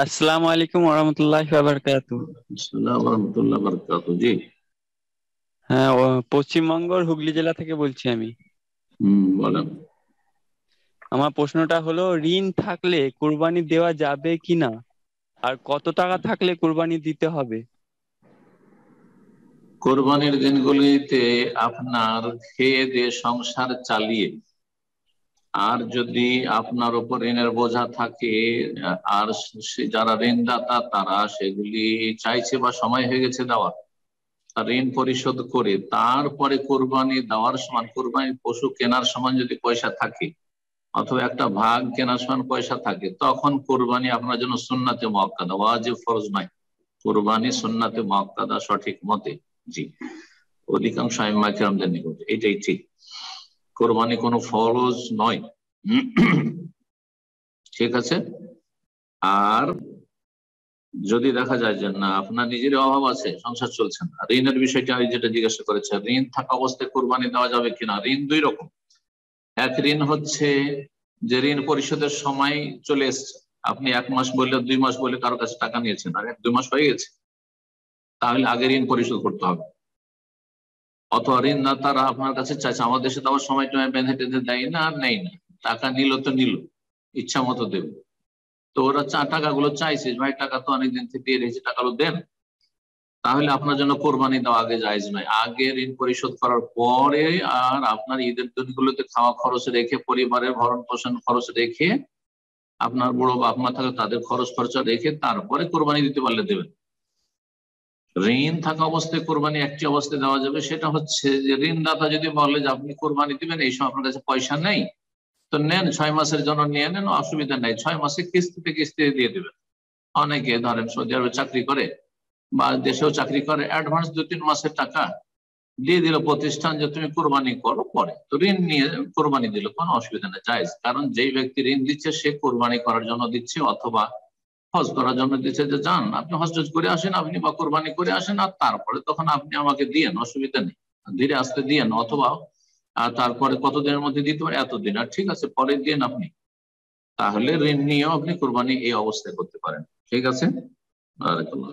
আসসালামু আলাইকুম ওরহমতুল্লাহি ওয়া বারাকাতুহু। আসসালামু রহমতুল্লাহ বারাকাতুহু। জি। হ্যাঁ, পশ্চিমবঙ্গের হুগলি জেলা থেকে বলছি আমি। বলেন। আমার প্রশ্নটা হলো, ঋণ থাকলে কুরবানি দেওয়া যাবে কিনা, আর কত টাকা থাকলে কুরবানি দিতে হবে? কোরবানির দিনগুলিতে আপনার খেয়ে দিয়ে সংসার চালিয়ে, আর যদি আপনার উপর ঋণের বোঝা থাকে, আর যারা ঋণদাতা তারা সেগুলি চাইছে বা সময় হয়ে গেছে দেওয়ার, ঋণ পরিশোধ করে তারপরে কোরবানি দেওয়ার সময়, কোরবানির পশু কেনার সময় যদি পয়সা থাকে অথবা একটা ভাগ কেনার সময় পয়সা থাকে, তখন কোরবানি আপনার জন্য সুন্নাতে মুআক্কাদা, ওয়াজিব ফরজ নয়। কোরবানি সুন্নাতে মুআক্কাদা সঠিক মতে। জি। অধিকাংশ আইম্মা কেরামদের নিকট এটাই ঠিক। কোরবানি কোনো ফরজ নয়। ঠিক আছে। আর যদি দেখা যায় যে না, আপনার নিজের অভাব আছে, সংসার চলছে না, ঋণের বিষয়টা আমি যেটা জিজ্ঞাসা করেছে, ঋণ থাকা অবস্থায় কোরবানি দেওয়া যাবে কিনা। ঋণ দুই রকম। এক ঋণ হচ্ছে যে ঋণ পরিশোধের সময় চলে এসছে, আপনি 1 মাস বললে 2 মাস বলে কারো কাছে টাকা নিয়েছেন, আর 1-2 মাস হয়ে গেছে, তাহলে আগে ঋণ পরিশোধ করতে হবে। অথবা ঋণ না তারা আপনার কাছে চাইছে, আমাদের দেশে তো আবার সময় টময় বেঁধে টেঁধে দেয় না, আর নেই না, টাকা নিল তো নিল, ইচ্ছা মতো দেবে। তো ওরা টাকাগুলো চাইছে, ভাই টাকা তো অনেকদিন থেকে দিয়ে রেখেছে, টাকাগুলো দেন। তাহলে আপনার জন্য কোরবানি দেওয়া আগে জায়েজ নয়, আগে ঋণ পরিশোধ করার পরে, আর আপনার ঈদের দিনগুলোতে খাওয়া খরচ রেখে, পরিবারের ভরণ পোষণ খরচ রেখে, আপনার বড় বাপ মা থাকে তাদের খরচ খরচা রেখে তারপরে কোরবানি দিতে পারলে দেবেন। ঋণ থাকা অবস্থায় কোরবানি একটি অবস্থায় দেওয়া যাবে, সেটা হচ্ছে যে ঋণদাতা যদি বলে যে আপনি কোরবানি দিবেন, এই সময় আপনার কাছে পয়সা নেই, তো নেন, 6 মাসের জন্য নিয়ে নেন, অসুবিধা নেই, 6 মাসে কিস্তিতে কিস্তিতে দিয়ে দিবেন। অনেকে ধরেন সৌদি আরবে চাকরি করে বা দেশেও চাকরি করে, অ্যাডভান্স 2-3 মাসের টাকা দিয়ে দিল প্রতিষ্ঠান যে তুমি কোরবানি করো পরে, তো ঋণ নিয়ে কোরবানি দিল, কোনো অসুবিধা নেই, জায়েজ। কারণ যেই ব্যক্তি ঋণ দিচ্ছে সে কোরবানি করার জন্য দিচ্ছে, অথবা হজ করার জন্য দিচ্ছে, যে যান আপনি হজ টজ করে আসেন, আপনি বা কোরবানি করে আসেন, আর তারপরে তখন আপনি আমাকে দিয়েন, অসুবিধা নেই, ধীরে আসতে দিয়েন, অথবা আর তারপরে কতদিনের মধ্যে দিতে পারে, এতদিন, আর ঠিক আছে পরে দিন আপনি। তাহলে ঋণ নিয়েও আপনি কোরবানি এই অবস্থায় করতে পারেন। ঠিক আছে। বারাকাল্লাহ।